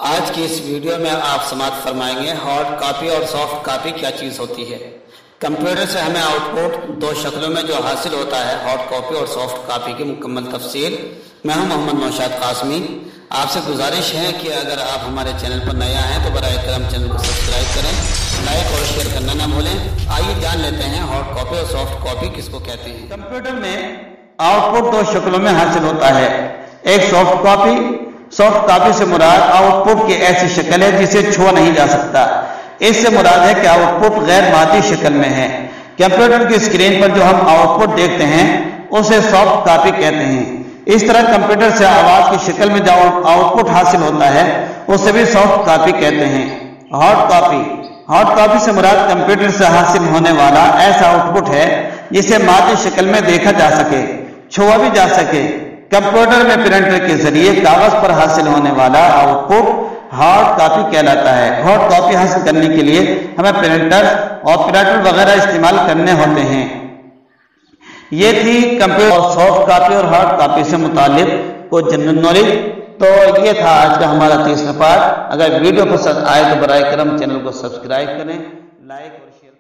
آج کی اس ویڈیو میں آپ سماعت فرمائیں گے ہارڈ کاپی اور سافٹ کاپی کیا چیز ہوتی ہے۔ کمپیوٹر سے ہمیں آؤٹ پٹ دو شکلوں میں جو حاصل ہوتا ہے، ہارڈ کاپی اور سافٹ کاپی کی مکمل تفصیل۔ میں ہوں محمد نوشاد قاسمی۔ آپ سے گزارش ہے کہ اگر آپ ہمارے چینل پر نیا ہیں تو براہ کرم چینل کو سبسکرائب کریں، لائک اور شیئر کرنا نہ بھولیں۔ آئیے جان لیتے ہیں ہارڈ کاپی اور سافٹ کاپی کس کو کہتے ہیں۔ کمپیوٹر میں آؤٹ پٹ دو شکلوں میں حاصل ہوتا ہے، ایک سافٹ کاپی۔ سافٹ کاپی سے مراد آؤٹ پٹ کی ایسی شکل ہے جسے چھوا نہیں جا سکتا۔ اس سے مراد ہے کہ آؤٹ پٹ غیر مادی شکل میں ہے۔ کمپیوٹر کی اسکرین پر جو ہم آؤٹ پٹ دیکھتے ہیں اسے سافٹ کاپی کہتے ہیں۔ اس طرح کمپیوٹر سے آواز کی شکل میں جو آؤٹ پٹ حاصل ہوتا ہے اسے بھی سافٹ کاپی کہتے ہیں۔ Hard copy. ہارڈ کاپی سے مراد کمپیوٹر سے حاصل ہونے والا ایسا آؤٹ پٹ ہے جسے مادی شکل میں دیکھا جا سکے، چھوا بھی جا سکے۔ کمپیوٹر میں پرنٹر کے ذریعے کاغذ پر حاصل ہونے والا آؤٹ پٹ ہارڈ کاپی کہلاتا ہے۔ ہارڈ کاپی حاصل کرنے کے لیے ہمیں پرنٹر اور پرنٹر وغیرہ استعمال کرنے ہوتے ہیں۔ یہ تھی کمپیوٹر اور سافٹ کاپی اور ہارڈ کاپی سے متعلق کچھ جنرل نالج۔ تو یہ تھا آج کا ہمارا تیسرا پارٹ۔ اگر ویڈیو پسند آئے تو براہ کرم چینل کو سبسکرائب کریں، لائک اور شیئر